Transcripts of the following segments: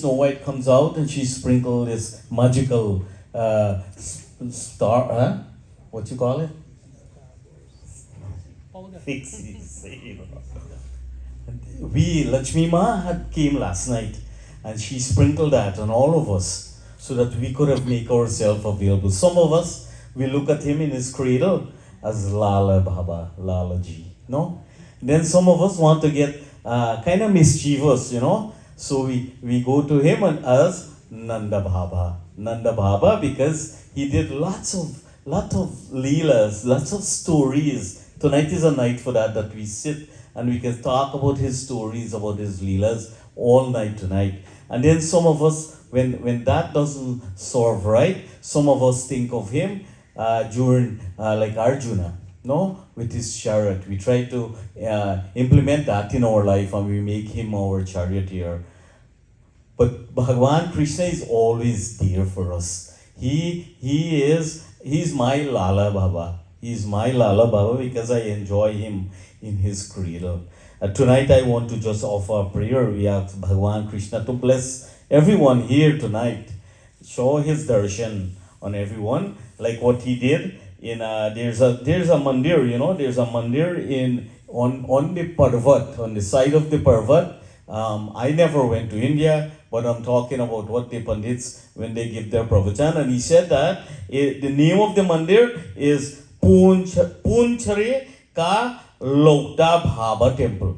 Snow White comes out and she sprinkled this magical star, huh? What you call it? Fixies. We, Lakshmi Ma had came last night and she sprinkled that on all of us so that we could have make ourselves available. Some of us, we look at him in his cradle as Lala Baba, Lala Ji, no? Then some of us want to get kind of mischievous, so we go to him and as Nanda Baba, because he did lot of leelas, lots of stories. Tonight is a night for that we sit and we can talk about his stories, about his leelas all night tonight. And then some of us, when that doesn't serve right, some of us think of him during like Arjuna, no, with his chariot. We try to implement that in our life and we make him our charioteer. But Bhagwan Krishna is always there for us. He's my Lala Baba. He's my Lala Baba because I enjoy him in his cradle. Tonight I want to just offer a prayer. We ask Bhagwan Krishna to bless everyone here tonight. Show his darshan on everyone, like what he did in there's a mandir, there's a mandir on the Parvat, on the side of the Parvat. I never went to India, but I'm talking about what the Pandits, when they give their pravachan, and he said that the name of the mandir is Punchare Ka Lokta Bhaba Temple.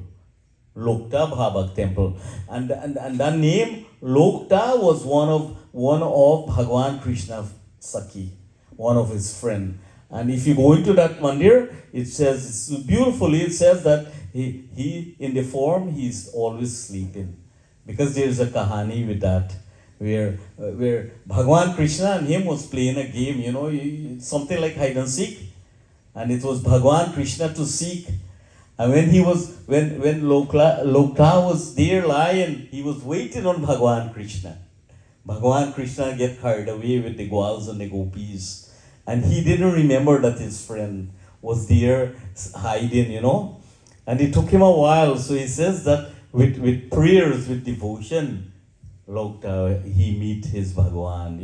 Lokta Bhaba Temple. And that name, Lokta, was one of Bhagwan Krishna Saki, one of his friend. And if you go into that mandir, it says beautifully, it says that he in the form, he's always sleeping. Because there's a kahani with that, where Bhagwan Krishna and him was playing a game, something like hide and seek. And it was Bhagwan Krishna to seek. And when Lokta was there lying, he was waiting on Bhagwan Krishna. Bhagwan Krishna get carried away with the gwals and the gopis. And he didn't remember that his friend was there hiding, And it took him a while. So he says that with prayers, with devotion, Lokta, he meet his Bhagwan,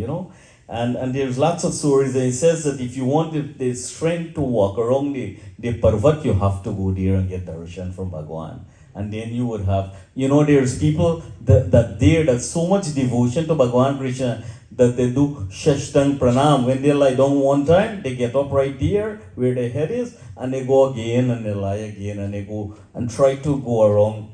And there's lots of stories. And he says that if you want the strength to walk around the Parvat, you have to go there and get darshan from Bhagwan. And then you would have, there's people that's so much devotion to Bhagwan Krishna that they do Shashtang Pranam. When they lie down one time, they get up right there where their head is, and they go again, and they lie again, and they go and try to go around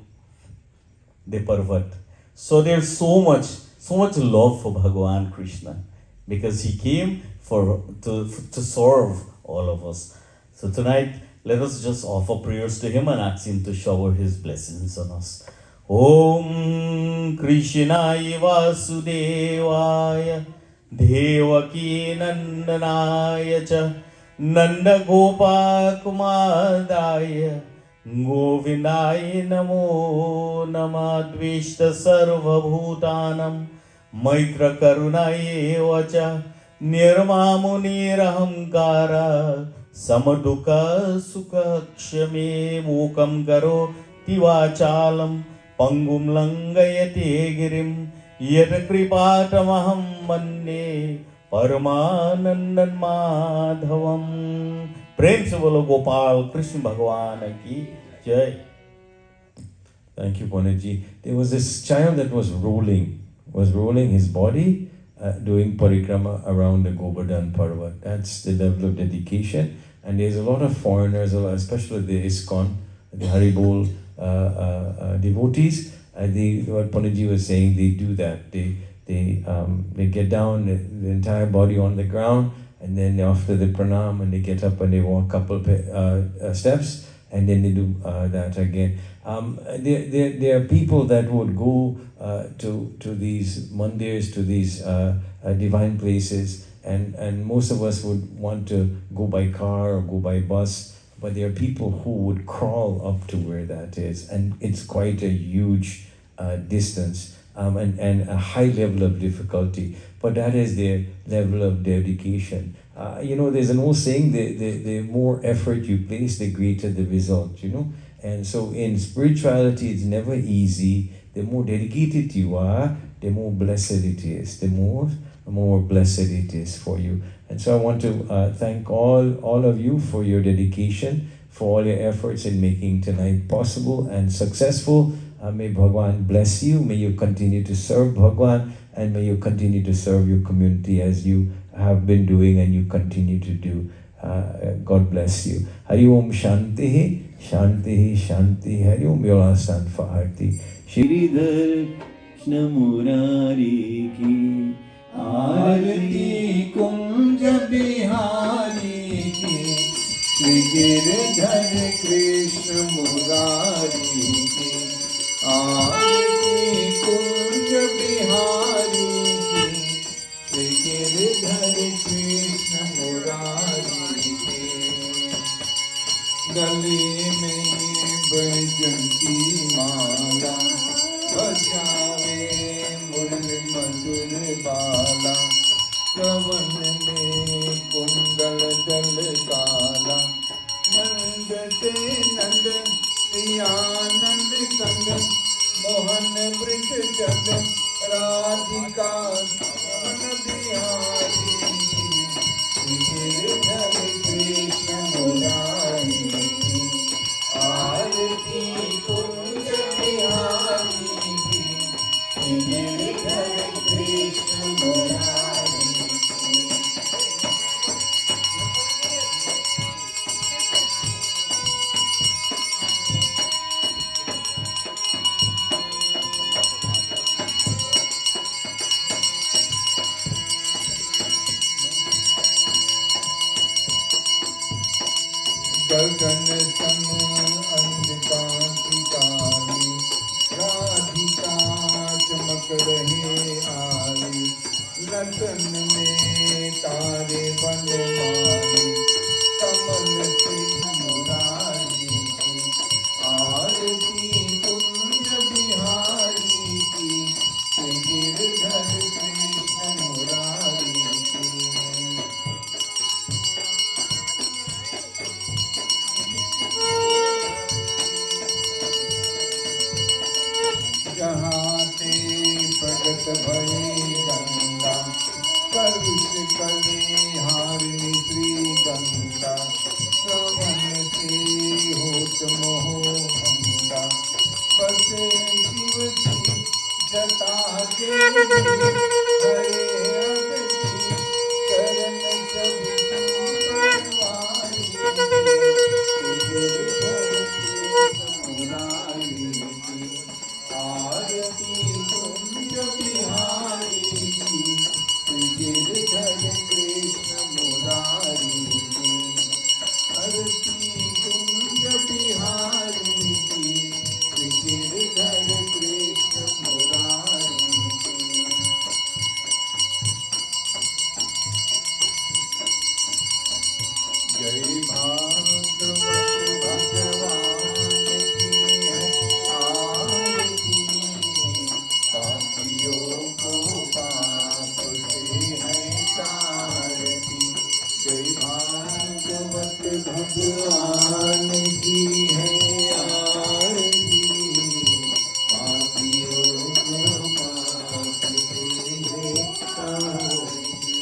the Parvat. So there's so much love for Bhagwan Krishna, because he came to serve all of us. So tonight, let us just offer prayers to him and ask him to shower his blessings on us. Om Krishnaya Vasudevaya Devaki Nandanaya Cha Nanda Gopa Kumadaya Govindaya Namo Namadvishta Sarva Bhutanam Maitra Karunaya Vacha Nirmamuni Rahamkara Samaduka Sukha Kshame Mukam Karo Tivachalam Pangum Langayate Girim Yata Kripatamaham Mande Paramanandan Madhavam. Prem se bolo Gopal Krishna Bhagwan ki Jai. Thank you, Panaji. There was this child that was rolling his body, doing parikrama around the Govardhan Parvat. That's the level of dedication. And there's a lot of foreigners, especially the ISKCON, the Haribol devotees. What Panaji was saying, they do that. They get down, the entire body on the ground, and then after the pranam, and they get up and they walk a couple steps, and then they do that again. There are people that would go to these mandirs, to these divine places, and most of us would want to go by car or go by bus, but there are people who would crawl up to where that is, and it's quite a huge distance and a high level of difficulty, but that is their level of dedication. There's an old saying, the more effort you place, the greater the result, And so in spirituality, it's never easy. The more dedicated you are, the more blessed it is, the more blessed it is for you. And so I want to thank all of you for your dedication, for all your efforts in making tonight possible and successful. May Bhagwan bless you. May you continue to serve Bhagwan, and may you continue to serve your community as you have been doing and you continue to do. God bless you. Hari Om Shanti, Shanti, Shanti. Hari Om. We all stand for Aarti. Shridhar Krishna Murari की आरती कुंज बिहारी की, श्री गिरधर कृष्ण मुरारी की आरती कुंज बिहारी की, श्री गिरधर कृष्ण मुरारी की। गले में बैजंती माला, बजावे मुरली मधुर बाला, श्रवण में कुंडल दल काला, नंद से नंद प्रियानंद संग, मोहन वृष जग राधिका मन बिहारी, गिरधर कृष्ण मुरारी की आरती कुंज बिहारी की, गिरधर कृष्ण मुरारी की। गगन सम अंधकांति काली, राधिका चमक रहे आली, लसन में तारे बनमाली, कमल से मुरारी की आरती कुंज बिहारी की, गिरधर कृष्ण मुरारी की। जहाँ ते प्रगट भई गंगा, कलुष कले हारिणी श्री गंगा, श्रवण से होत मोह भंगा, बसे शिव की जटा के हरे अगति, चरण सभी सुनवारी, गिरधर कृष्ण मुरारी की आरती कुंज बिहारी की, गिरधर कृष्ण मुरारी की आरती कुंज बिहारी की, गिरधर कृष्ण मुरारी की। जय भागवत भगवान की है आरती, पापियों को पाप से है तारती। जय भागवत भगवान की है आरती, पापियों को पाप से है तारती।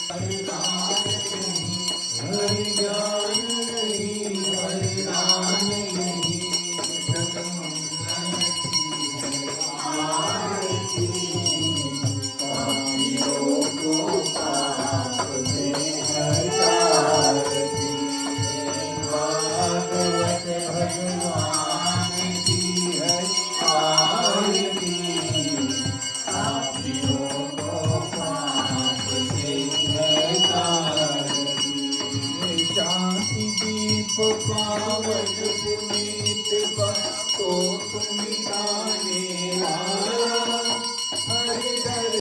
हरि नाम नहीं, हरि ज्ञान नहीं, हरि नाम नहीं, आरती पापियों को पाप से हटारती। भागवत भगवान की है आरती, पापियों को पाप से हटारती। शांति दीप पावन पुनीत तो तुम मिटाने वाला, हरि